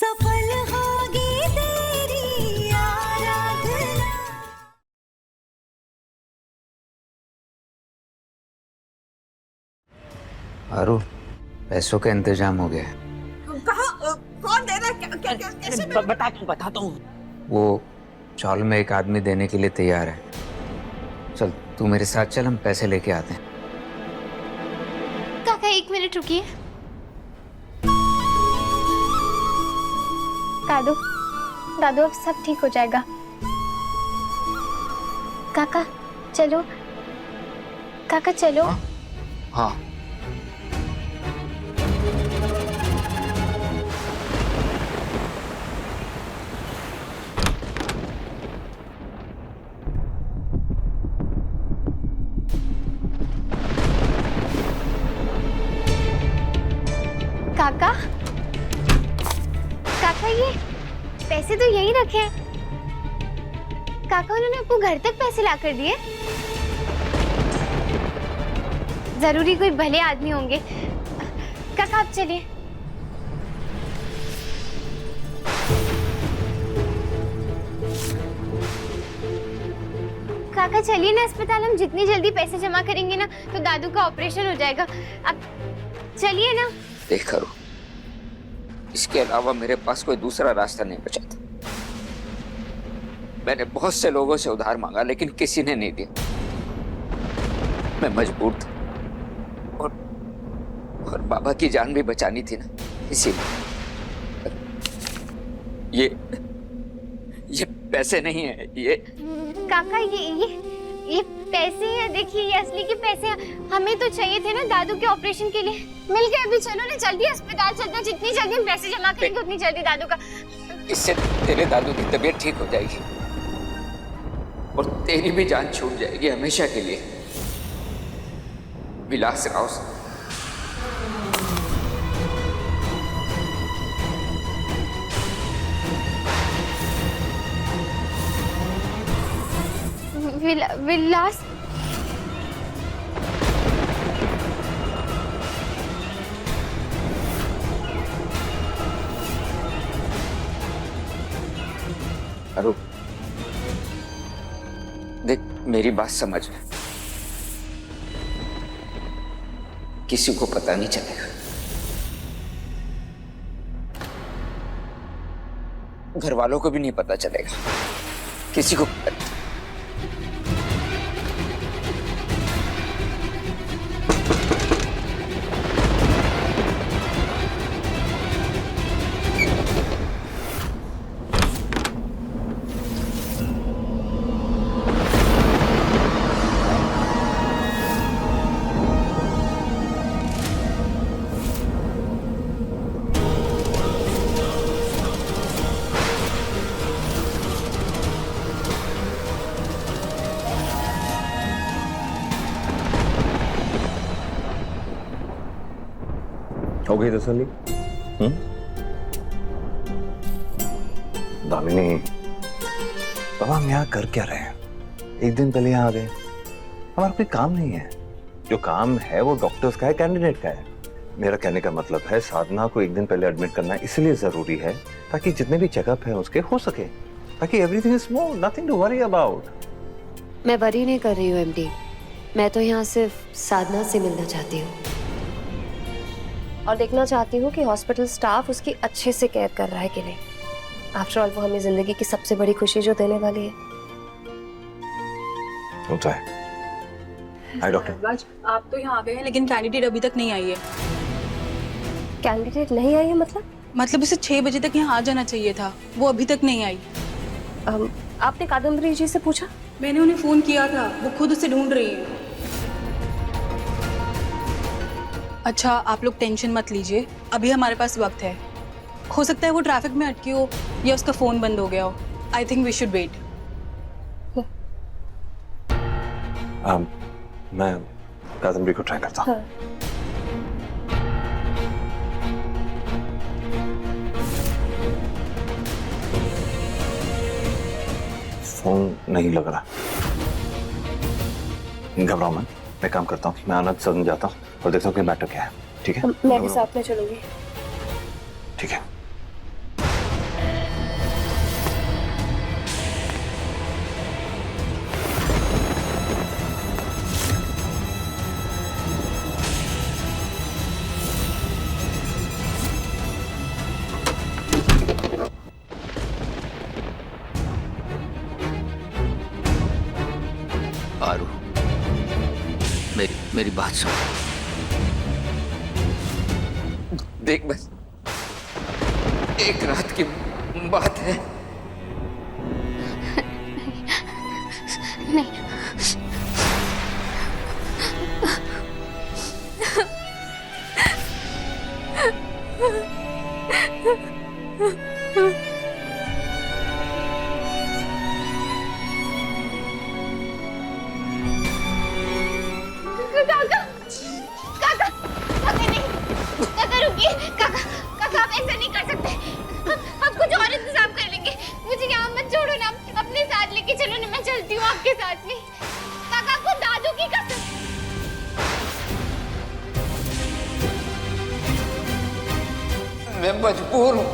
सफल होगी तेरी आराधना। आरू, पैसों का इंतजाम हो गया है। कहाँ? कौन दे रहा है? कैसे बताता हूँ। वो चौल में एक आदमी देने के लिए तैयार है। चल तू मेरे साथ चल, हम पैसे लेके आते हैं। काका 1 मिनट रुकिए। दादू, दादू अब सब ठीक हो जाएगा। काका चलो, काका चलो। हाँ। काका, काका ये पैसे तो यही रखे हैं। काका उन्होंने आपको घर तक पैसे ला कर दिए। जरूरी कोई भले आदमी होंगे। काका आप चलिए। काका चलिए ना अस्पताल, हम जितनी जल्दी पैसे जमा करेंगे ना तो दादू का ऑपरेशन हो जाएगा। आप चलिए ना। देख करो, इसके अलावा मेरे पास कोई दूसरा रास्ता नहीं बचा था। मैंने बहुत से लोगों से उधार मांगा लेकिन किसी ने नहीं दिया। मैं मजबूर था और बाबा की जान भी बचानी थी ना, इसीलिए। ये पैसे नहीं है, ये काका ये पैसे हैं। देखिए ये असली के पैसे हैं। हमें तो चाहिए थे ना दादू के ऑपरेशन के लिए। मिल गए। अभी चलो ना, जल्दी अस्पताल चलते हैं। जितनी जल्दी हम पैसे जमा करेंगे उतनी जल्दी दादू का। इससे तेरे दादू की तबीयत ठीक हो जाएगी और तेरी भी जान छूट जाएगी हमेशा के लिए। विलास राव से विलास अरू, देख मेरी बात समझ। किसी को पता नहीं चलेगा। घर वालों को भी नहीं पता चलेगा। किसी को हो गई तसल्ली? दामिनी, बाबा हम यहाँ कर क्या रहे हैं? एक दिन पहले यहाँ आ गए। हमारा कोई काम नहीं है। जो काम है वो डॉक्टर्स का है, कैंडिडेट का है। मेरा कहने का मतलब है साधना को एक दिन पहले एडमिट करना इसलिए जरूरी है ताकि जितने भी चेकअप है उसके हो सके, ताकि everything is smooth, nothing to worry about. मैं वरी नहीं कर रही हूँ एमडी। मैं तो यहाँ सिर्फ साधना से मिलना चाहती हूँ और देखना चाहती हूँ कि हॉस्पिटल स्टाफ उसकी अच्छे से केयर कर रहा है कि नहीं। आफ्टर ऑल वो हमें जिंदगी की सबसे बड़ी खुशी जो देने वाली है। होता है। हाय डॉक्टर। आप तो यहाँ आ गए हैं लेकिन कैंडिडेट अभी तक नहीं आई है। कैंडिडेट नहीं आई है मतलब उसे 6 बजे तक यहाँ आ जाना चाहिए था, वो अभी तक नहीं आई। आपने कादम्बरी जी से पूछा? मैंने उन्हें फोन किया था, वो खुद उसे ढूंढ रही है। अच्छा आप लोग टेंशन मत लीजिए, अभी हमारे पास वक्त है। हो सकता है वो ट्रैफिक में अटकी हो या उसका फोन बंद हो गया हो। I think we should wait. मैं कादम्बरी को ट्राई करता हूँ। फोन नहीं लग रहा। घबराओ मत, मैं काम करता हूँ। मैं आनंद सदन जाता हूँ और देखता हूँ कि मैटर क्या है। ठीक है? मैं भी साथ में चलूंगी। ठीक है। मेरी बात सुन। देख बस एक रात की बात है। नहीं काका काका काका नहीं काका रुकिए काका काका आप ऐसा नहीं कर सकते। हम कुछ और इंतजाम कर लेंगे। मुझे यहाँ मत छोड़ो ना, अपने साथ लेके चलो ना, मैं चलती हूँ आपके साथ में। काका को दादू की कसम। मैं मजबूर हूं।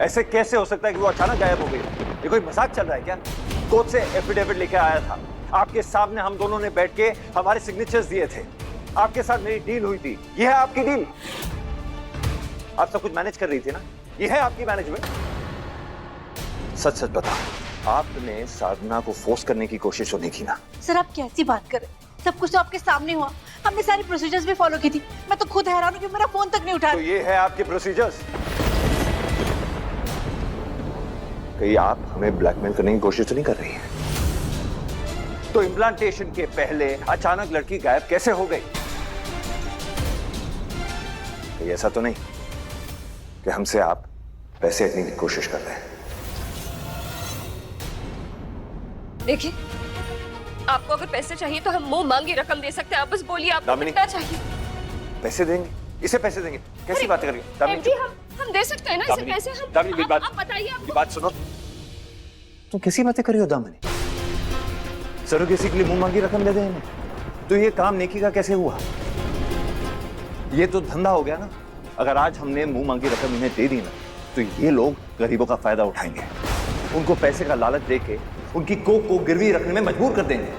ऐसे कैसे हो सकता है कि वो अचानक गायब हो गई? ये कोई मजाक चल रहा है क्या? कोर्ट से एफिडेविट लेके आया था, आपके सामने हम दोनों ने बैठ के हमारे सिग्नेचर्स दिए थे, आपके साथ मेरी डील हुई थी। ये है आपकी डील? आप सब कुछ मैनेज कर रही थी ना? ये है आपकी मैनेजमेंट? सच सच बता, आपने साधना को फोर्स करने की कोशिश तो नहीं की ना? सर आप कैसी बात कर रहे हैं? सब कुछ तो आपके सामने हुआ, हमने सारी प्रोसीजर्स भी फॉलो की थी। मैं तो खुद हैरान हूँ कि मेरा फोन तक नहीं उठा तो ये है आपके प्रोसीजर्स? कहीं आप हमें ब्लैकमेल करने की कोशिश तो नहीं कर रही है? तो इम्प्लांटेशन के पहले अचानक लड़की गायब कैसे हो गई? कहीं ऐसा तो नहीं कि हमसे आप पैसे लेने की कोशिश कर रहे हैं? देखिए, आपको अगर पैसे चाहिए तो हम मुंह मांगी रकम दे सकते हैं। आप बस बोलिए आपको दामिनी, कितना चाहिए। पैसे देंगे? इसे पैसे देंगे? कैसी बात कर रही है दामिनी? एमडी, हम दे सकते हैं ना इसे पैसे। हम दामिनी, मेरी बात, आप बताइए। मेरी बात सुनो। तुम कैसी बातें कर रही हो दामिनी? सरोगेसी के लिए मुंह मांगी रकम दे दे इन्हें? तो ये काम नेकी का कैसे हुआ? ये तो धंधा हो गया ना। अगर आज हमने मुंह मांगी रकम इन्हें दे दी ना, तो ये लोग गरीबों का फायदा उठाएंगे, उनको पैसे का लालच देके उनकी कोख को गिरवी रखने में मजबूर कर देंगे।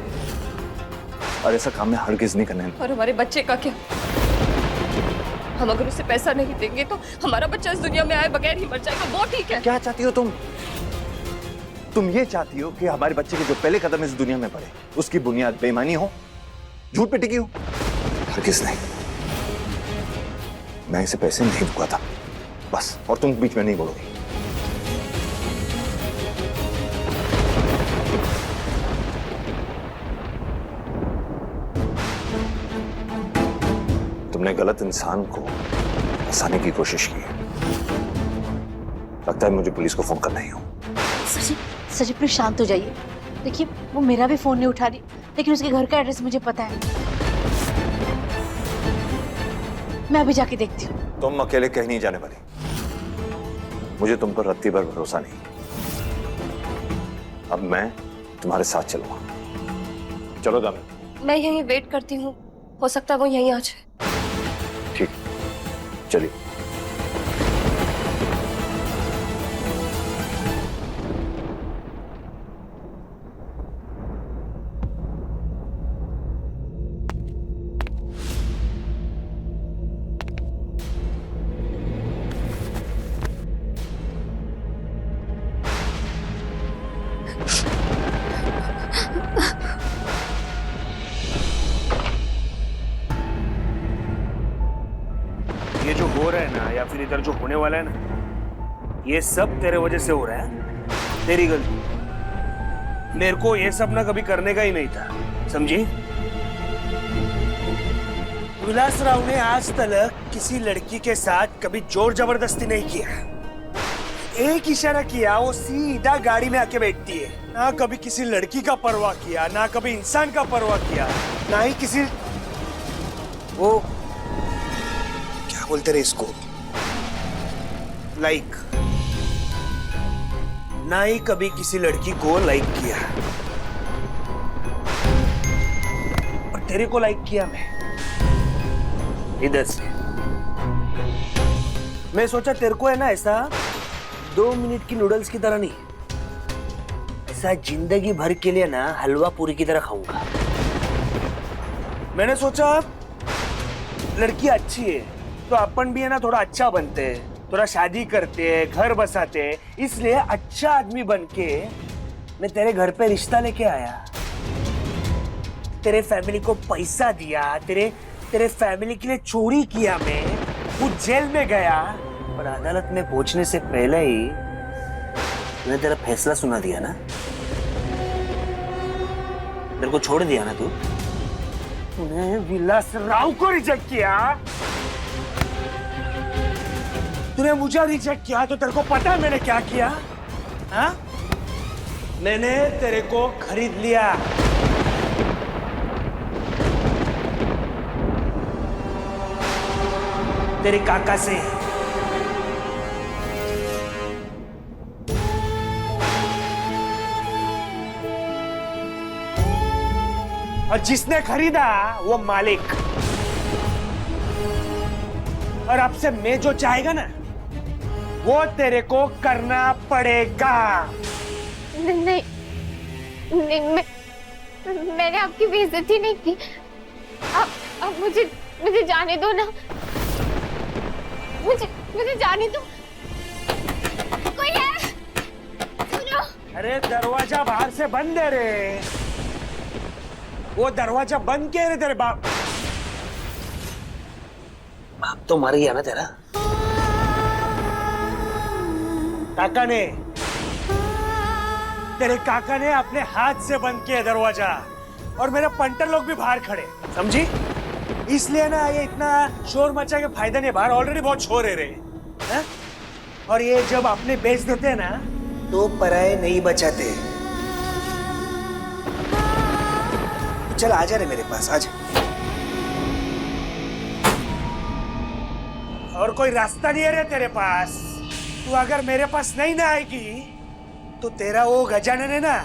और ऐसा काम में हरगिज नहीं करने। और हमारे बच्चे का क्या? हम अगर उसे पैसा नहीं देंगे तो हमारा बच्चा इस दुनिया में आए बगैर ही मर जाएगा। वो ठीक है। क्या चाहती हो तुम? तुम ये चाहती हो कि हमारे बच्चे के जो पहले कदम इस दुनिया में पड़े उसकी बुनियाद बेईमानी हो, झूठ पे टिकी हो? हरगिज नहीं। मैं इसे पैसे नहीं दूंगा था, बस। और तुम बीच में नहीं बोलोगी। तुमने गलत इंसान को फंसाने की कोशिश की है। लगता है मुझे पुलिस को फोन करना ही हो। सर जी प्लीज शांत हो जाइए। देखिए वो मेरा भी फोन नहीं उठा रही, लेकिन उसके घर का एड्रेस मुझे पता है। मैं अभी जाके देखती हूँ। तुम अकेले कहीं नहीं जाने वाली। मुझे तुम पर रत्ती भर भरोसा नहीं। अब मैं तुम्हारे साथ चलूंगा। चलो दामिनी। मैं यहीं वेट करती हूँ, हो सकता है वो यहीं आ जाए। ठीक, चलिए। ये जो हो रहा है ना, या फिर इधर जो होने वाला है ना, ये सब तेरे वजह से हो रहा है। तेरी गलती। मेरे को ये सब ना कभी करने का ही नहीं था, समझी? विलास राव ने आज तक किसी लड़की के साथ कभी जोर जबरदस्ती नहीं किया। एक इशारा किया, वो सीधा गाड़ी में आके बैठती है। ना कभी किसी लड़की का परवाह किया, ना कभी इंसान का परवाह किया, ना ही किसी वो क्या बोलते रहे इसको, लाइक, ना ही कभी किसी लड़की को लाइक किया। और तेरे को लाइक किया मैं इधर से। मैं सोचा तेरे को है ना ऐसा 2 मिनट की नूडल्स की तरह नहीं, ऐसा जिंदगी भर के लिए ना हलवा पूरी की तरह खाऊंगा। मैंने सोचा लड़की अच्छी है तो अपन भी है ना थोड़ा अच्छा बनते हैं, थोड़ा शादी करते हैं, घर बसाते हैं, इसलिए अच्छा आदमी बन के मैं तेरे घर पे रिश्ता लेके आया। तेरे फैमिली को पैसा दिया, तेरे फैमिली के लिए चोरी किया, मैं खुद जेल में गया, पर अदालत में पहुंचने से पहले ही मैंने तेरा फैसला सुना दिया ना। मेरे को छोड़ दिया ना तू। तूने विलास राव को रिजेक्ट किया, तूने मुझे रिजेक्ट किया, तो तेरे को पता है मैंने क्या किया? हाँ? मैंने तेरे को खरीद लिया। तेरे काका से। और जिसने खरीदा वो मालिक। और अब से मैं जो चाहेगा ना वो तेरे को करना पड़ेगा। नहीं, मैंने आपकी बेइज्जती नहीं की। अब मुझे जाने दो ना, मुझे जाने दो। कोई है? सुनो। अरे दरवाजा बाहर से बंद है रे, वो दरवाजा बंद किया रे तेरे बाप तो मर गया ना तेरा काका ने। तेरे काका ने अपने हाथ से बंद किया दरवाजा, और मेरे पंटर लोग भी बाहर खड़े, समझी? इसलिए ना ये इतना शोर मचा के फायदा नहीं, बाहर ऑलरेडी बहुत शोर है रे। है? और ये जब अपने बेच देते हैं ना तो पराये नहीं बचाते। चल आजा रे मेरे पास, आजा। और कोई रास्ता नहीं है रे तेरे पास। तू अगर मेरे पास नहीं ना आएगी तो तेरा वो गजानन है ना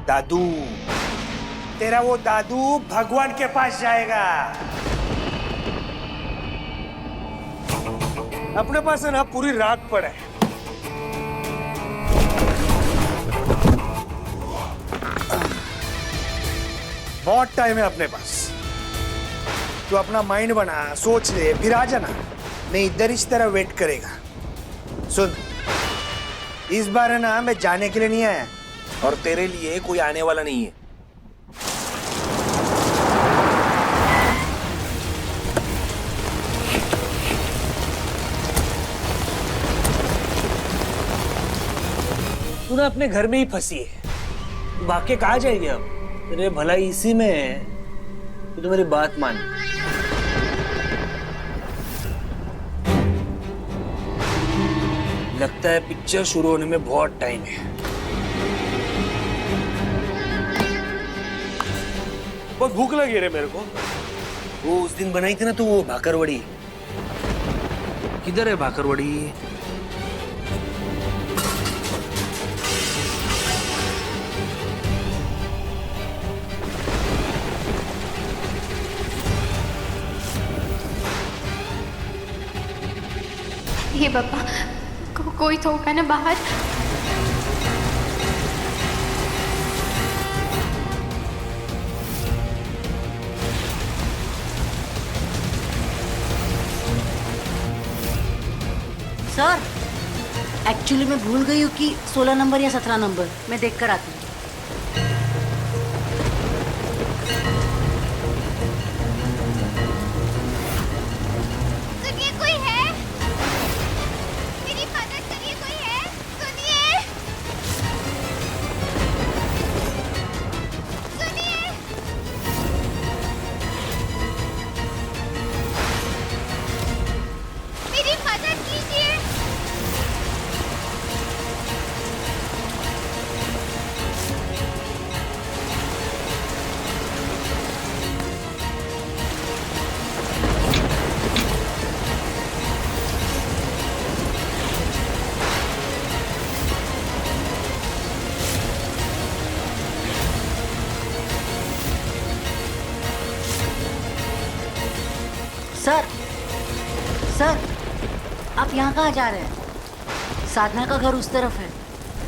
दादू, तेरा वो दादू भगवान के पास जाएगा। अपने पास है ना पूरी रात पड़ा है। बहुत टाइम है अपने पास। तू अपना माइंड बना, सोच ले, फिर आ जाना। मैं इधर इस तरह वेट करेगा। सुन, इस बार है ना मैं जाने के लिए नहीं आया, और तेरे लिए कोई आने वाला नहीं है। तू ना अपने घर में ही फंसी है, भाग कहाँ जाएगी अब? तेरे भलाई इसी में है कि तू मेरी बात मान। लगता है पिक्चर शुरू होने में बहुत टाइम है। बहुत भूख लगी रे मेरे को। वो उस दिन बनाई थी ना तू वो भाकरवड़ी, किधर है भाकरवड़ी? ये पापा, कोई तो होगा ना बाहर। सर, एक्चुअली मैं भूल गई हूँ कि 16 नंबर या 17 नंबर। मैं देख कर आती हूँ। सुनिए, कोई है? मेरी मदद करिए, कोई है? सुनिए, सुनिए। मेरी मदद कीजिए। सर, सर, आप यहाँ कहाँ जा रहे हैं? साधना का घर उस तरफ है।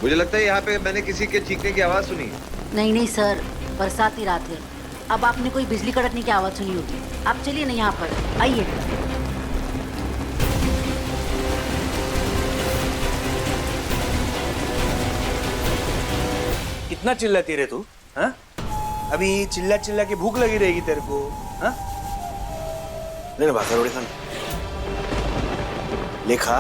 मुझे लगता है यहाँ पे मैंने किसी के चीखने की आवाज सुनी। नहीं नहीं सर, बरसात की रात है। अब आपने कोई बिजली कड़कने की आवाज सुनी होगी। आप चलिए ना यहाँ पर, आइए। कितना चिल्लाती रे तू? हाँ? अभी चिल्ला चिल्ला के भूख लगी रहेगी तेरे को। हाँ? ले ना भाकर रोटी खाना। लेखा।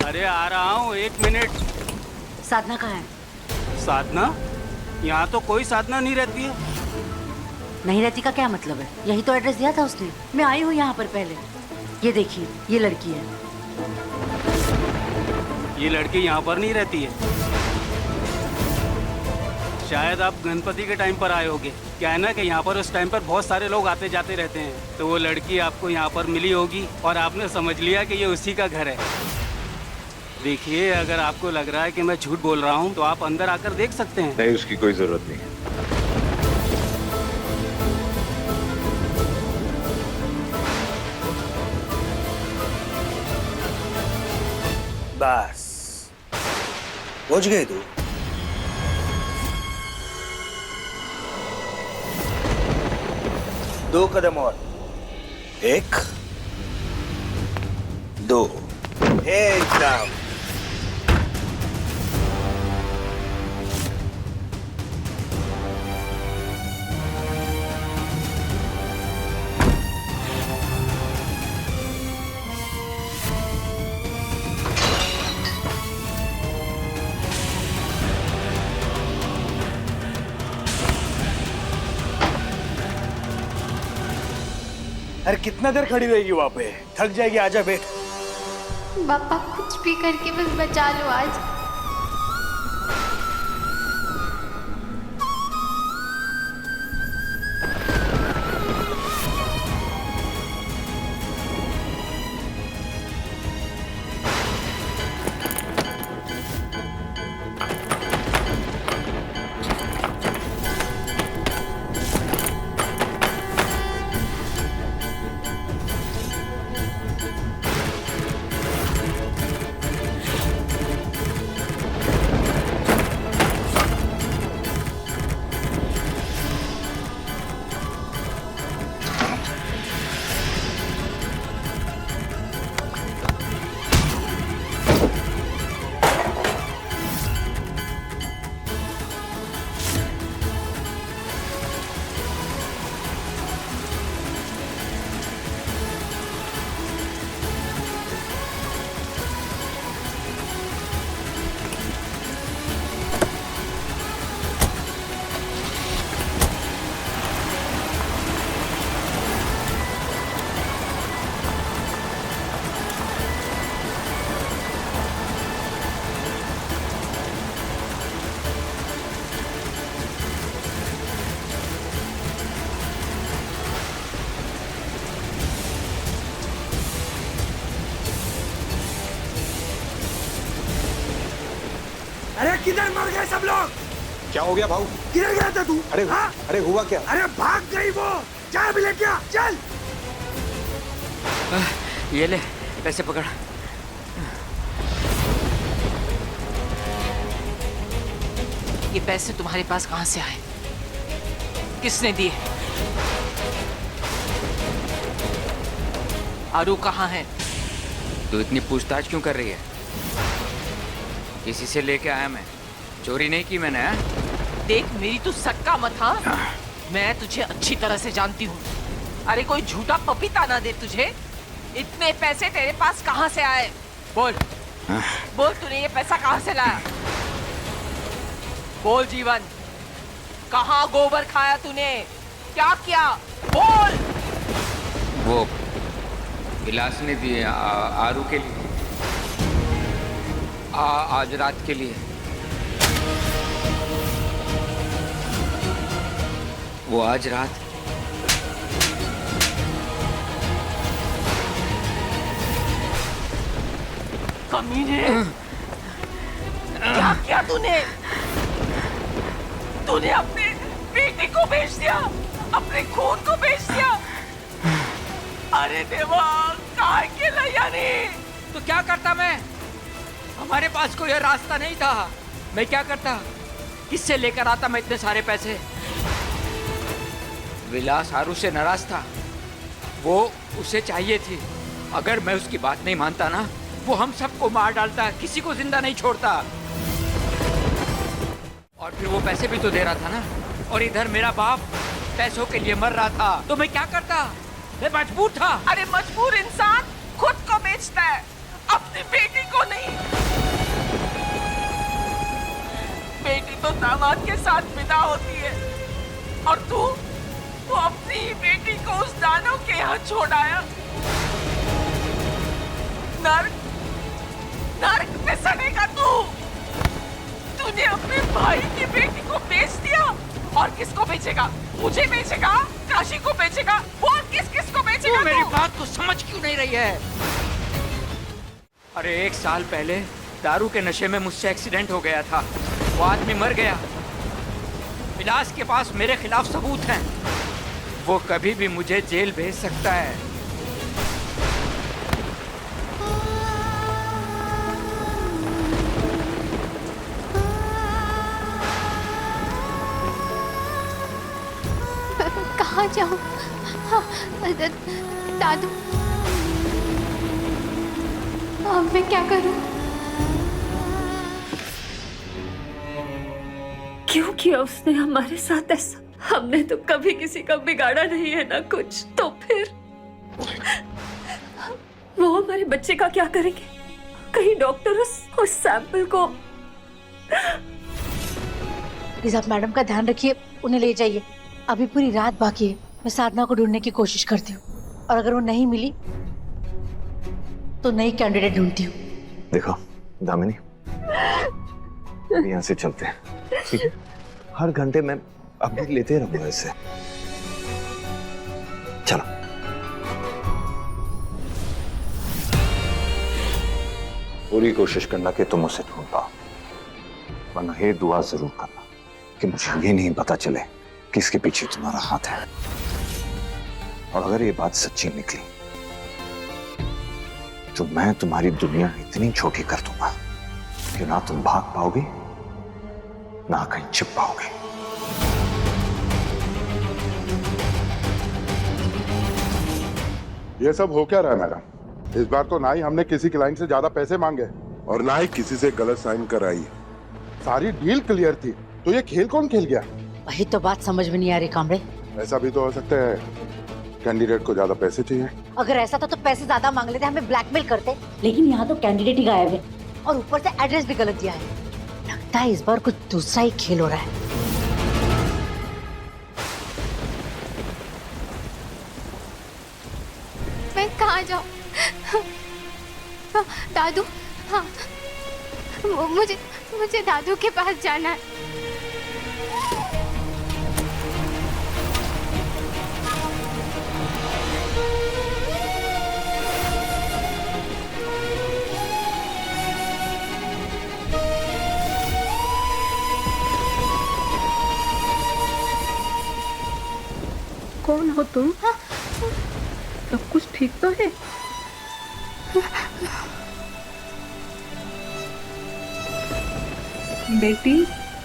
अरे आ रहा हूँ, 1 मिनट। साधना कहाँ है? साधना? यहाँ तो कोई साधना नहीं रहती है। नहीं रहती का क्या मतलब है? यही तो एड्रेस दिया था उसने। मैं आई हूँ यहाँ पर पहले। ये देखिए, ये लड़की है। ये लड़की यहाँ पर नहीं रहती है। शायद आप गणपति के टाइम पर आए होगे। क्या है ना कि यहाँ पर उस टाइम पर बहुत सारे लोग आते जाते रहते हैं, तो वो लड़की आपको यहाँ पर मिली होगी और आपने समझ लिया कि ये उसी का घर है। देखिए, अगर आपको लग रहा है कि मैं झूठ बोल रहा हूँ तो आप अंदर आकर देख सकते हैं। नहीं, उसकी कोई जरूरत नहीं है। बस पहुंच गई तू। दो कदम और। 1 2 एकदम। अरे कितना देर खड़ी रहेगी वहां पे? थक जाएगी, आजा बैठ। पापा कुछ भी करके बस बचा लो आज। अरे किधर मर गए सब लोग? क्या हो गया भाऊ? किधर गया था तू? अरे हाँ? अरे हुआ क्या? अरे भाग गई वो। चाय भी लेके आ, चल। ये ले पैसे पकड़। ये पैसे तुम्हारे पास कहां से आए? किसने दिए? आरू कहाँ है? तू इतनी पूछताछ क्यों कर रही है? किसी से लेके आया मैं, चोरी नहीं की मैंने। देख, मेरी तू सक्का मत। हाँ, मैं तुझे अच्छी तरह से जानती हूँ। अरे कोई झूठा पपीता ना दे तुझे। इतने पैसे तेरे पास कहाँ से आए? बोल बोल, तूने ये पैसा कहाँ से लाया? बोल जीवन, कहाँ गोबर खाया तूने? क्या किया? बोल। वो विलास ने दिए आरू के लिए, आज रात के लिए। वो आज रात कमीने, क्या किया तूने? तूने अपने बेटी को बेच दिया, अपने खून को बेच दिया। अरे देवा, काहे के लैया ने? तो क्या करता मैं? हमारे पास कोई रास्ता नहीं था। मैं क्या करता? किससे लेकर आता मैं इतने सारे पैसे? विलास आरू से नाराज था, वो उसे चाहिए थी। अगर मैं उसकी बात नहीं मानता ना, वो हम सबको मार डालता, किसी को जिंदा नहीं छोड़ता। और फिर वो पैसे भी तो दे रहा था ना, और इधर मेरा बाप पैसों के लिए मर रहा था। तो मैं क्या करता? मैं मजबूर था। अरे मजबूर इंसान खुद को बेचता है, अपनी बेटी को नहीं। बेटी तो दामाद के साथ विदा होती है, और तू अपनी बेटी को उस दानव के यहाँ छोड़ आया। नर्क में सड़ेगा तू। तूने अपने भाई की बेटी को बेच दिया, और किसको बेचेगा? मुझे बेचेगा, काशी को बेचेगा, और किस को बेचेगा? मेरी बात को समझ क्यों नहीं रही है? अरे 1 साल पहले दारू के नशे में मुझसे एक्सीडेंट हो गया था, वो आदमी मर गया। विलास के पास मेरे खिलाफ सबूत हैं, वो कभी भी मुझे जेल भेज सकता है। कहाँ जाऊँ? दादू, अब मैं क्या करूँ? क्यों किया उसने हमारे साथ ऐसा? हमने तो कभी किसी का बिगाड़ा नहीं है ना कुछ। तो फिर वो हमारे बच्चे का क्या करेंगे? कहीं डॉक्टर उस सैंपल को। प्लीज आप मैडम का ध्यान रखिए, उन्हें ले जाइए। अभी पूरी रात बाकी है। मैं साधना को ढूंढने की कोशिश करती हूँ, और अगर वो नहीं मिली तो नई कैंडिडेट ढूंढती हूँ। देखो दामिनी, यहाँ से चलते हैं, ठीक है? हर घंटे मैं अपडेट लेते रहूंगा इससे। चलो। पूरी कोशिश करना कि तुम उसे ढूंढ पाओ, वरना ये दुआ जरूर करना कि मुझे ये नहीं पता चले कि इसके पीछे तुम्हारा हाथ है। और अगर ये बात सच्ची निकली तो मैं तुम्हारी दुनिया इतनी छोटी कर दूंगा कि ना तुम भाग पाओगे, ना कहीं छिप पाओगे। ये सब हो क्या रहा है मैडम? इस बार तो ना ही हमने किसी क्लाइंट से ज्यादा पैसे मांगे और ना ही किसी से गलत साइन कराई। सारी डील क्लियर थी, तो ये खेल कौन खेल गया? वही तो बात समझ में नहीं आ रही कामड़े। ऐसा भी तो हो सकता है कैंडिडेट को ज्यादा पैसे चाहिए। अगर ऐसा था तो पैसे ज्यादा मांग लेते, हमें ब्लैकमेल करते। लेकिन यहाँ तो कैंडिडेट ही गायब है, और ऊपर से एड्रेस भी गलत दिया है। लगता है इस बार कुछ दूसरा ही खेल हो रहा है। मैं कहाँ जाऊँ? दादू, हाँ, मुझे दादू के पास जाना है। कौन हो तुम? सब कुछ ठीक तो है? बेटी,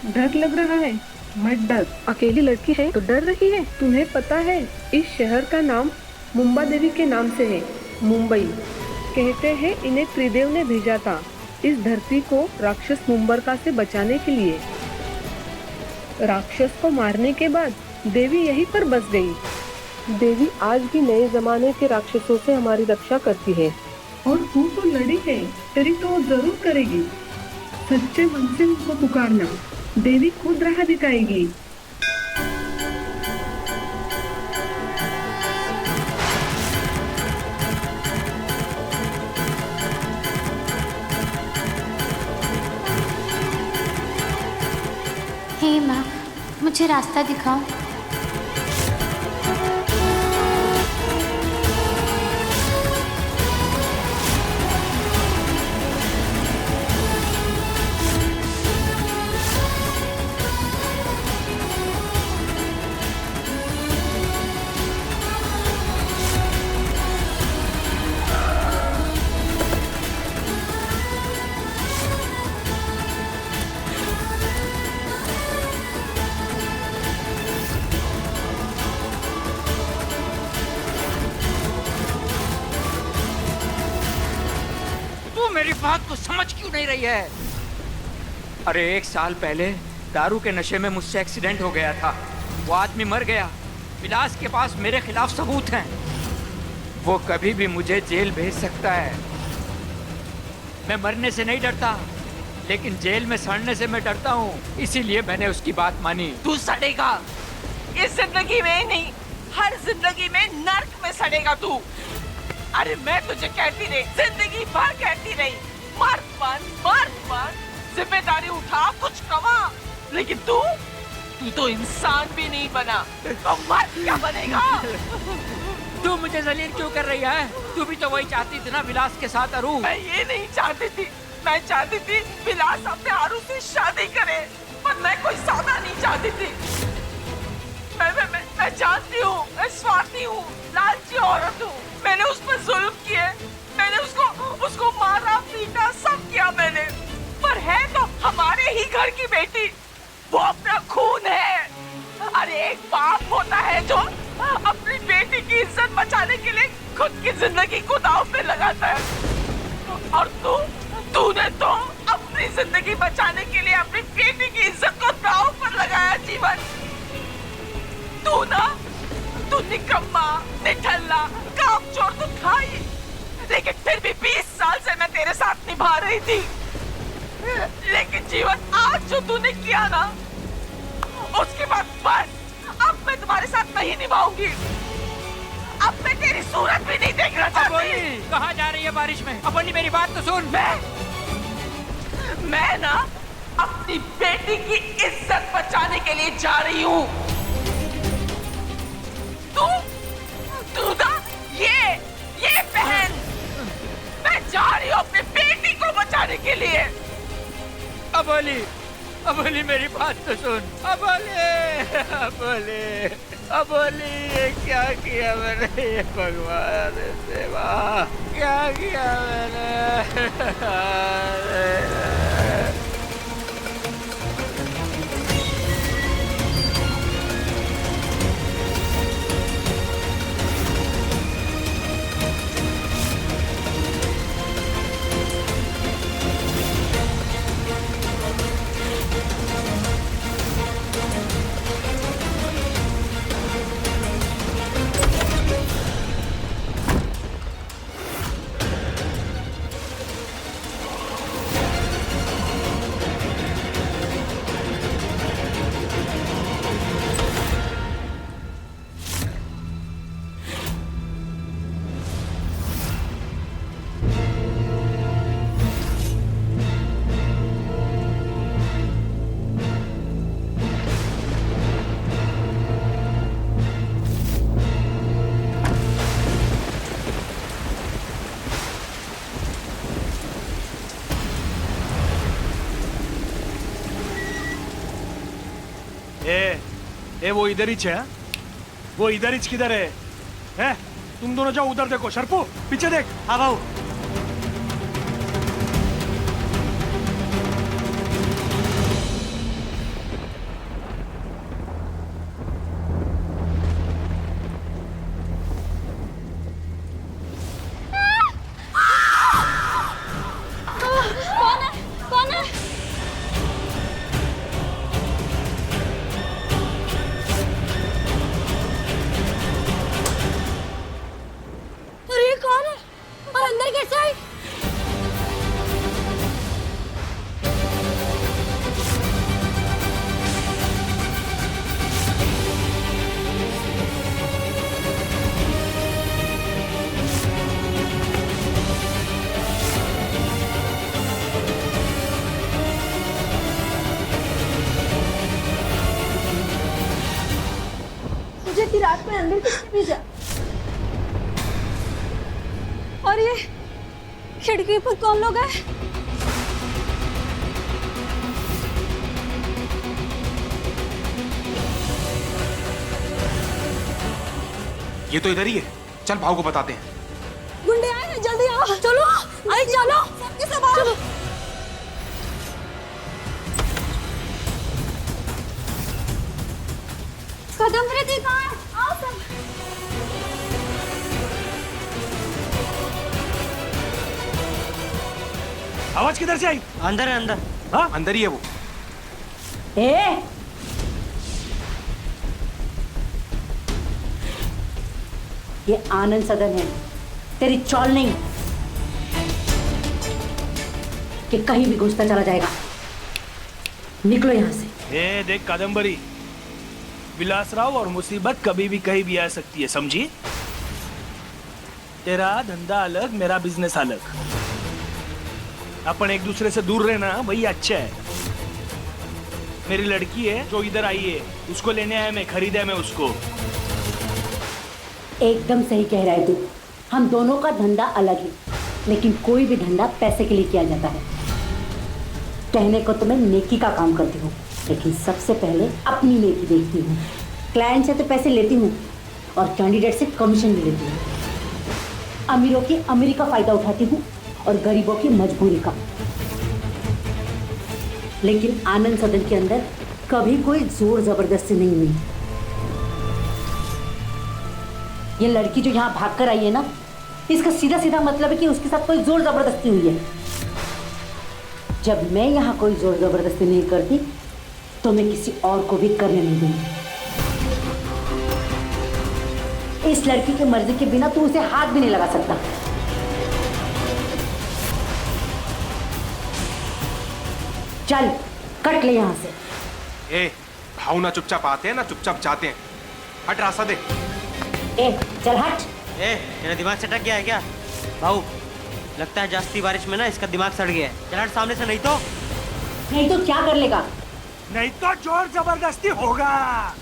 डर लग रहा है? मत डर। अकेली लड़की है तो डर रही है? तुम्हें पता है इस शहर का नाम मुंबा देवी के नाम से है। मुंबई कहते हैं इन्हें त्रिदेव ने भेजा था इस धरती को राक्षस मुंबरका से बचाने के लिए। राक्षस को मारने के बाद देवी यहीं पर बस गई। देवी आज भी नए जमाने के राक्षसों से हमारी रक्षा करती है। और तू तो लड़ी है, तेरी तो वो जरूर करेगी। सच्चे मन से उनको पुकारना, देवी खुद राह दिखाएगी। हे माँ, मुझे रास्ता दिखाओ। तू मेरी बात को समझ क्यों नहीं रही है? अरे 1 साल पहले दारू के नशे में मुझसे एक्सीडेंट हो गया था। वो आदमी मर गया। विलास के पास मेरे खिलाफ सबूत हैं। वो कभी भी मुझे जेल भेज सकता है। मैं मरने से नहीं डरता, लेकिन जेल में सड़ने से मैं डरता हूँ। इसीलिए मैंने उसकी बात मानी। तू सड़ेगा, इस जिंदगी में नहीं, हर जिंदगी में नर्क में सड़ेगा तू। अरे मैं तुझे कहती रही, जिंदगी भर कहती रही, मर्द बन, जिम्मेदारी उठा, कुछ कमा। लेकिन तू तो इंसान भी नहीं बना, तो मर्द क्या बनेगा? तू मुझे जलील क्यों कर रही है? तू भी तो वही चाहती थी ना, विलास के साथ अरू। मैं ये नहीं चाहती थी, मैं चाहती थी विलास अपने आरू से शादी करे, पर मैं कोई सौदा नहीं चाहती थी। मैं जानती हूँ, मैं स्वार्थी हूँ, लालची औरत हूँ। मैंने उस पर जुल्म किए, मैंने उसको मारा पीटा, सब किया मैंने। पर है तो हमारे ही घर की बेटी, वो अपना खून है। अरे एक बाप होता है जो अपनी बेटी की इज्जत बचाने के लिए खुद की जिंदगी को दांव पे लगाता है। और तूने तो अपनी जिंदगी बचाने के लिए अपनी बेटी की इज्जत को दांव पर लगाया। जीवन तू निकम्मा, निठल्ला, कामचोर तो था ही, लेकिन फिर भी 20 साल से मैं तेरे साथ निभा रही थी। लेकिन जीवन आज जो तूने किया ना, उसके बाद बस अब मैं तुम्हारे साथ नहीं निभाऊंगी। अब मैं तेरी सूरत भी नहीं देखना चाहती। कहाँ जा रही है बारिश में? अपनी मेरी बात तो सुन। मैं ना अपनी बेटी की इज्जत बचाने के लिए जा रही हूँ। तू ना ये बहन, मैं जा रही हूँ अपनी बेटी को बचाने के लिए। अबोली मेरी बात तो सुन। अबोली ये क्या किया मैंने? ये भगवान देवा, क्या किया मैंने? वो इधर ही है। वो इधर ही किधर है? हैं? तुम दोनों जाओ उधर देखो। शर्पू पीछे देख। हाँ भाऊ। कौन है? और अंदर कैसे आई? मुझे इतनी रात में अंदर किसने भेजा? और ये खिड़की पर कौन लोग हैं? ये तो इधर ही है। चल भाव को बताते हैं। गुंडे आए हैं, जल्दी आओ। चलो आई, चलो सबके सब आओ। कदम दी कहाँ है? आओ सब। आवाज किधर से आई? अंदर है अंदर। हाँ अंदर ही है वो। ए ये आनंद सदन है, तेरी चौल नहीं कि कहीं भी घुसता चला जाएगा। निकलो यहां से। ए देख कादम्बरी, विलासराव और मुसीबत कभी भी कहीं भी आ सकती है, समझी? तेरा धंधा अलग, मेरा बिजनेस अलग। अपन एक दूसरे से दूर रहना वही अच्छा है। मेरी लड़की है जो इधर आई है, उसको लेने आया मैं, खरीदा मैं उसको। एकदम सही कह रहा है तू। हम दोनों का धंधा अलग है, लेकिन कोई भी धंधा पैसे के लिए किया जाता है। कहने को तो मैं नेकी का काम करती हूँ, लेकिन सबसे पहले अपनी नेकी देखती हूँ। क्लाइंट से तो पैसे लेती हूँ और कैंडिडेट से कमीशन भी लेती हूँ। अमीरों की अमीरी का फायदा उठाती हूँ और गरीबों की मजबूरी का। लेकिन आनंद सदन के अंदर कभी कोई जोर जबरदस्ती नहीं हुई। ये लड़की जो यहाँ भागकर आई है ना, इसका सीधा सीधा मतलब है कि उसके साथ कोई जोर जबरदस्ती हुई है। जब मैं यहाँ कोई जोर जबरदस्ती नहीं करती तो मैं किसी और को भी करने नहीं दूंगी। इस लड़की की मर्जी के बिना तू उसे हाथ भी नहीं लगा सकता। चल कट ले यहाँ से। ए भाव ना चुपचाप आते हैं ना चुपचाप जाते हैं। हट रास्ता दे। ए चल हट। ए तेरा दिमाग सटक गया है क्या भाऊ? लगता है जास्ती बारिश में ना इसका दिमाग सड़ गया है। चल हट सामने से, नहीं तो क्या कर लेगा? नहीं तो जोर जबरदस्ती होगा।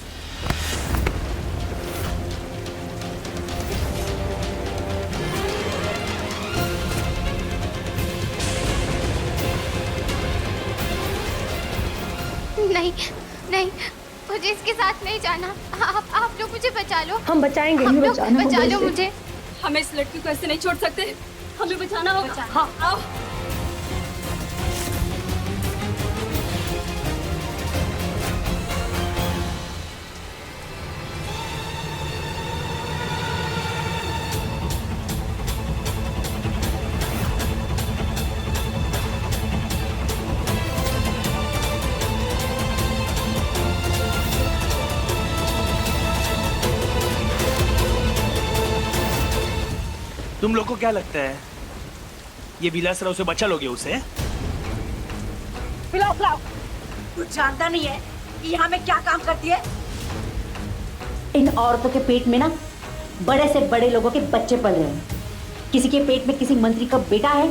नहीं नहीं, मुझे इसके साथ नहीं जाना। आप लोग मुझे बचा लो। हम बचाएंगे, हम लोग बचाना बचा होगा लो इसे। मुझे। हमें इस लड़की को ऐसे नहीं छोड़ सकते, हमें बचाना होगा। हाँ आओ। तुम लोग को क्या लगता है ये विलासराव से बचा लोगे उसे? पिलाओ पिलाओ। तू जानता नहीं है कि यहाँ में क्या काम करती है? इन औरतों के पेट में ना बड़े से बड़े लोगों के बच्चे पल रहे हैं। किसी के पेट में किसी मंत्री का बेटा है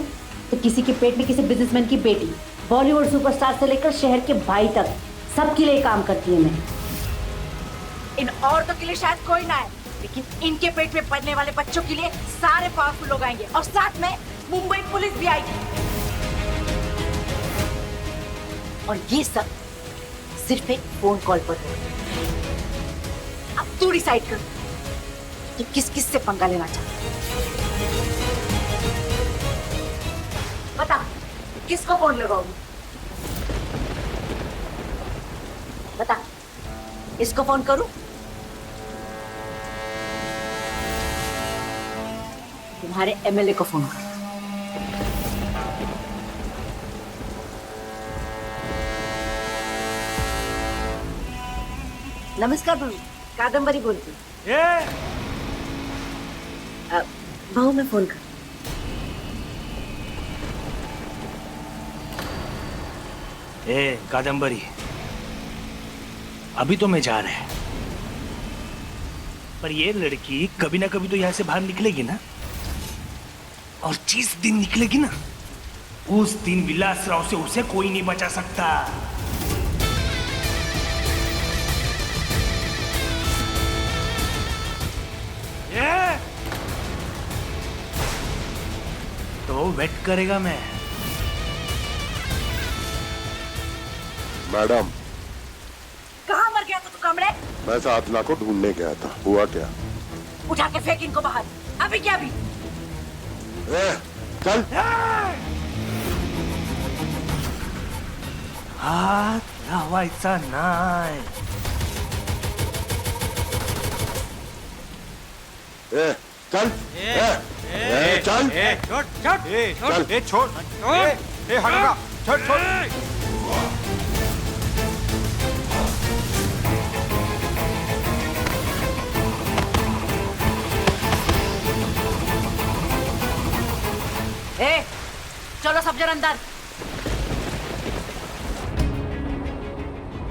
तो किसी के पेट में किसी बिजनेसमैन की बेटी। बॉलीवुड सुपरस्टार से लेकर शहर के भाई तक सबके लिए काम करती है मैं। इन औरतों के लिए शायद कोई ना है, लेकिन इनके पेट में पलने वाले बच्चों के लिए सारे पावरफुल लोग आएंगे और साथ में मुंबई पुलिस भी आएगी। और ये सब सिर्फ एक फोन कॉल पर होगा। अब तू डिसाइड कर कि किस किस से पंगा लेना चाहता है। बता किसको फोन लगाओगी? बता, इसको फोन करूं? तुम्हारे एमएलए को फोन कर। नमस्कार बहू, कादम्बरी बोलती हूँ। बहू मैं फोन कर। ए कादम्बरी, अभी तो मैं जा रहा है, पर ये लड़की कभी ना कभी तो यहाँ से बाहर निकलेगी ना, और जिस दिन निकलेगी ना उस दिन विलासराव से उसे कोई नहीं बचा सकता। ये तो वेट करेगा मैं। मैडम, कहाँ मर गया तू कमरे? मैं साधना को ढूंढने गया था, हुआ क्या? उठा के फेंक इनको बाहर, अभी क्या अभी? चल। हाथ लावायचा नाही। चल। चल। छोड़ छोड़ छोड़ छोड़। ए हटना, छोड़ छोड़। ए, चलो सब जन अंदर।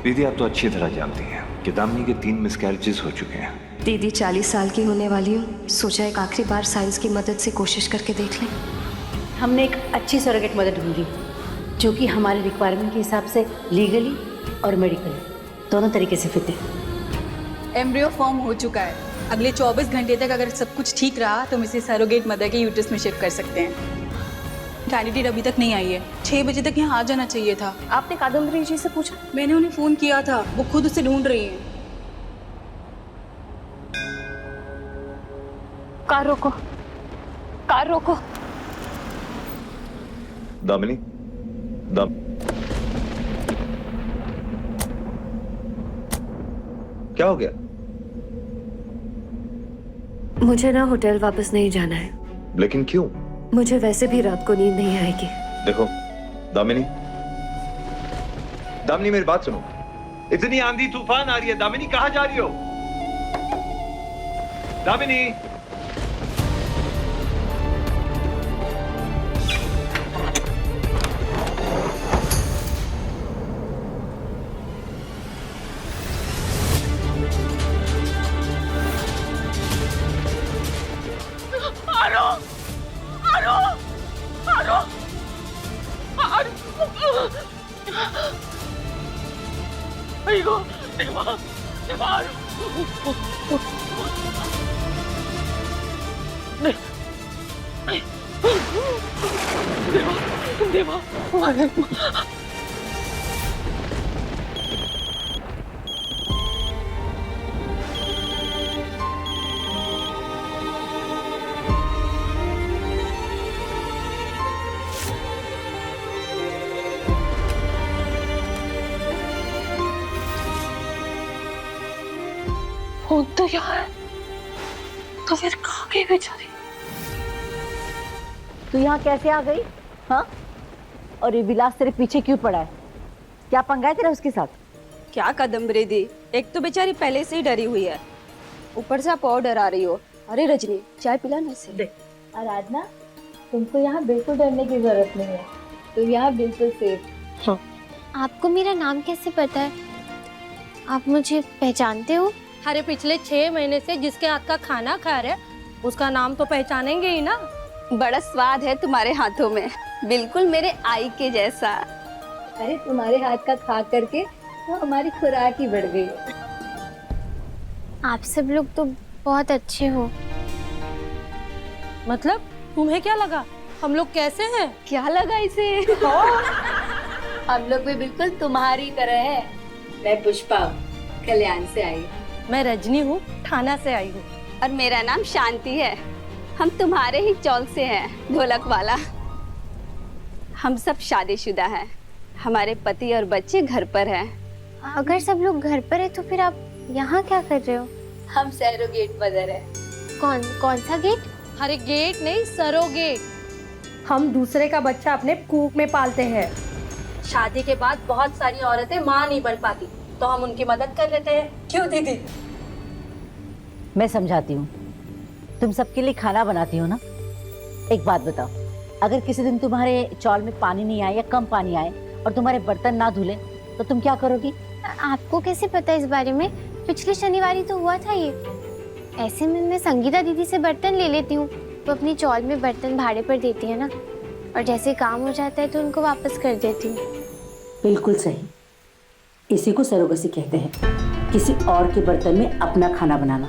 दीदी, आप तो अच्छी तरह जानती हैं कि दामिनी के 3 मिसकैरेजेस हो चुके हैं। दीदी 40 साल की होने वाली हूँ, सोचा एक आखिरी बार साइंस की मदद से कोशिश करके देख लें। हमने एक अच्छी सरोगेट मदर ढूंढी जो कि हमारे रिक्वायरमेंट के हिसाब से लीगली और मेडिकली दोनों तरीके से फिट है। एम्ब्रियो फॉर्म हो चुका है। अगले 24 घंटे तक अगर सब कुछ ठीक रहा तो हम इसे सरोगेट मदर के यूट्रस में शिफ्ट कर सकते हैं। कैंडिडेट अभी तक नहीं आई है। 6 बजे तक यहाँ आ जाना चाहिए था। आपने कादम्बरी जी से पूछा? मैंने उन्हें फोन किया था, वो खुद उसे ढूंढ रही हैं। कार रोको, कार रोको। दामिनी, क्या हो गया? मुझे ना होटल वापस नहीं जाना है। लेकिन क्यों? मुझे वैसे भी रात को नींद नहीं आएगी। देखो दामिनी, दामिनी मेरी बात सुनो। इतनी आंधी तूफान आ रही है, दामिनी कहाँ जा रही हो? दामिनी, फोन तो यहाँ है, तो फिर कहाँ गई बेचारी? तू यहाँ कैसे आ गई? हाँ, और ये विलास तेरे पीछे क्यों पड़ा है? क्या पंगा है तेरा उसके साथ? क्या कादम्बरी दी, एक तो बेचारी पहले से ही डरी हुई है, ऊपर से आप और डरा रही हो। अरे रजनी, चाय पिलाना से। आराधना, तुमको यहाँ बिल्कुल डरने की जरूरत नहीं है, तुम यहाँ बिल्कुल सेफ। हाँ। आपको मेरा नाम कैसे पता है? आप मुझे पहचानते हो? अरे पिछले 6 महीने से जिसके हाथ का खाना खा रहे उसका नाम तो पहचानेंगे ही ना। बड़ा स्वाद है तुम्हारे हाथों में, बिल्कुल मेरे आई के जैसा। अरे तुम्हारे हाथ का खा करके तो हमारी खुराक ही बढ़ गई। आप सब लोग तो बहुत अच्छे हो। मतलब तुम्हें क्या लगा हम लोग कैसे हैं? क्या लगा इसे? हम लोग भी बिल्कुल तुम्हारी तरह है। मैं पुष्पा कल्याण से आई। मैं रजनी हूँ, थाना से आई हूँ। और मेरा नाम शांति है, हम तुम्हारे ही चौल से हैं, ढोलक वाला। हम सब शादीशुदा हैं, हमारे पति और बच्चे घर पर हैं। अगर सब लोग घर पर है तो फिर आप यहाँ क्या कर रहे हो? हम सरोगेट मदर है। कौन सा गेट? अरे गेट नहीं, सरोगेट। हम दूसरे का बच्चा अपने कूक में पालते हैं। शादी के बाद बहुत सारी औरतें माँ नहीं बन पाती, तो हम उनकी मदद कर लेते हैं। क्यों दीदी? मैं समझाती हूँ, तुम सबके लिए खाना बनाती हो ना। एक बात बताओ, अगर किसी दिन तुम्हारे चौल में पानी नहीं आए या कम पानी आए और तुम्हारे बर्तन ना धुले तो तुम क्या करोगी? आपको कैसे पता इस बारे में? पिछले शनिवार ही तो हुआ था ये। ऐसे में मैं संगीता दीदी से बर्तन ले लेती हूँ, वो अपनी चौल में बर्तन भाड़े पर देती है ना, और जैसे काम हो जाता है तो उनको वापस कर देती हूँ। बिल्कुल सही, इसी को सरोगसी कहते हैं, किसी और के बर्तन में अपना खाना बनाना।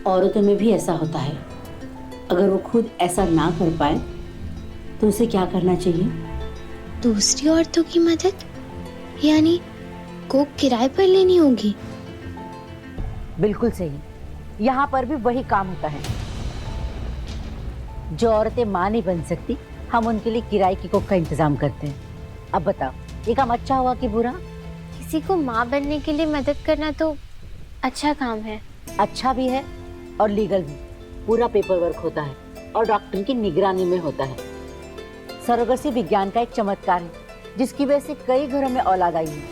औरतों में भी ऐसा होता है, अगर वो खुद ऐसा ना कर पाए तो उसे क्या करना चाहिए? दूसरी औरतों की मदद, यानी कोक किराए पर लेनी होगी। बिल्कुल सही, यहाँ पर भी वही काम होता है। जो औरतें माँ नहीं बन सकती, हम उनके लिए किराए की कोक का इंतजाम करते हैं। अब बताओ, ये काम अच्छा हुआ कि बुरा? किसी को माँ बनने के लिए मदद करना तो अच्छा काम है। अच्छा भी है और लीगल भी। पूरा पेपर वर्क होता है और डॉक्टर की निगरानी में होता है। सरोगसी विज्ञान का एक चमत्कार है जिसकी वजह से कई घरों में औलाद आई है।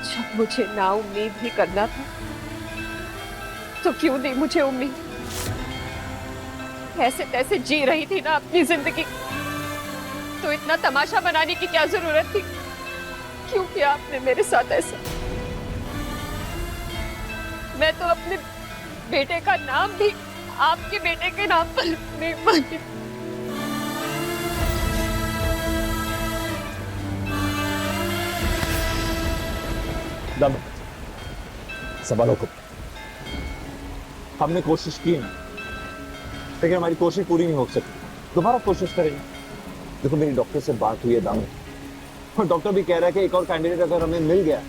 जब मुझे ना उम्मीद ही करना था तो क्यों नहीं मुझे उम्मीद? ऐसे तैसे जी रही थी ना अपनी जिंदगी, तो इतना तमाशा बनाने की क्या जरूरत थी? क्यों किया आपने मेरे साथ ऐसा? मैं तो अपने बेटे का नाम भी आपके बेटे के नाम पर नहीं मानी। संभालो को। हमने कोशिश की है लेकिन हमारी कोशिश पूरी नहीं हो सकी। दोबारा कोशिश करेंगे। देखो मेरी डॉक्टर से बात हुई है दाम, और डॉक्टर भी कह रहा है कि एक और कैंडिडेट अगर हमें मिल गया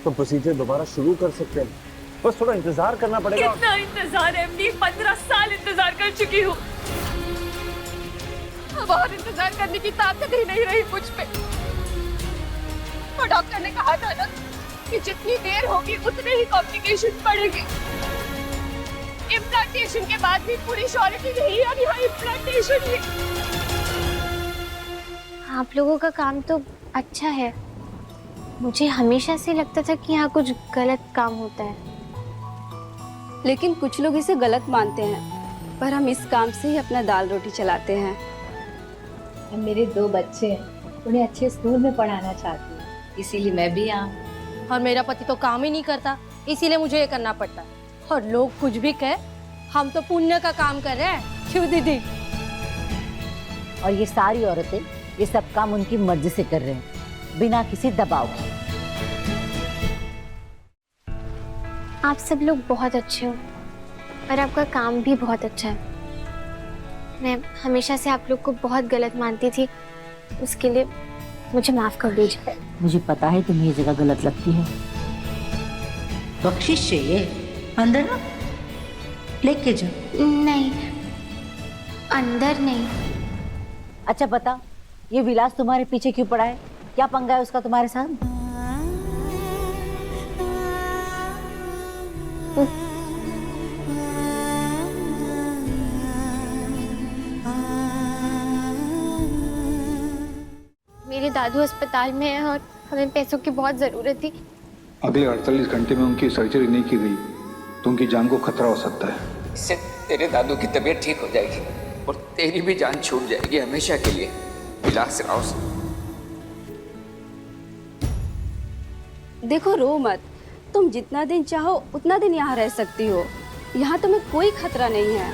तो प्रोसीजर दोबारा शुरू कर सकते हैं। बस थोड़ा इंतजार करना पड़ेगा। कितना इंतजार एमडी? 15 साल इंतजार कर चुकी हूँ। अब और इंतजार करने की ताकत ही नहीं रही मुझ पे। और डॉक्टर ने कहा था ना कि जितनी देर होगी उतने ही कॉम्प्लिकेशन बढ़ेंगे। इम्प्लांटेशन के बाद भी पूरी श्योरिटी नहीं है, अब यहाँ इम्प्लांटेशन ही। आप लोगों का काम तो अच्छा है। मुझे हमेशा से लगता था कि यहाँ कुछ गलत काम होता है। लेकिन कुछ लोग इसे गलत मानते हैं, पर हम इस काम से ही अपना दाल रोटी चलाते हैं। मेरे 2 बच्चे हैं, उन्हें अच्छे स्कूल में पढ़ाना चाहती हूँ, इसीलिए मैं भी यहाँ। और मेरा पति तो काम ही नहीं करता, इसीलिए मुझे ये करना पड़ता है। और लोग कुछ भी कहे, हम तो पुण्य का काम कर रहे हैं। क्यों दीदी? और ये सारी औरतें ये सब काम उनकी मर्जी से कर रहे हैं, बिना किसी दबाव के। आप सब लोग बहुत अच्छे हो और आपका काम भी बहुत अच्छा है। मैं हमेशा से आप लोग को बहुत गलत मानती थी, उसके लिए मुझे माफ कर दीजिए। मुझे पता है तुम्हें ये जगह गलत लगती है। बख्शिश चाहिए अंदर ना, लेके जाओ। नहीं, अंदर नहीं। अच्छा बता, ये विलास तुम्हारे पीछे क्यों पड़ा है? क्या पंगा है उसका तुम्हारे साथ? मेरे दादू अस्पताल में हैं और हमें पैसों की बहुत जरूरत थी। अगले 48 घंटे में उनकी सर्जरी नहीं की गई तो उनकी जान को खतरा हो सकता है। इससे तेरे दादू की तबीयत ठीक हो जाएगी और तेरी भी जान छूट जाएगी हमेशा के लिए। विलास राव से देखो, रो मत। तुम जितना दिन चाहो उतना दिन यहाँ रह सकती हो। यहाँ तुम्हें कोई खतरा नहीं है।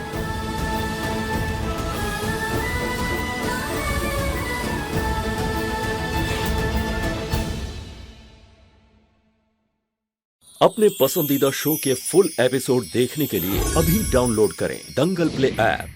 अपने पसंदीदा शो के फुल एपिसोड देखने के लिए अभी डाउनलोड करें दंगल प्ले ऐप।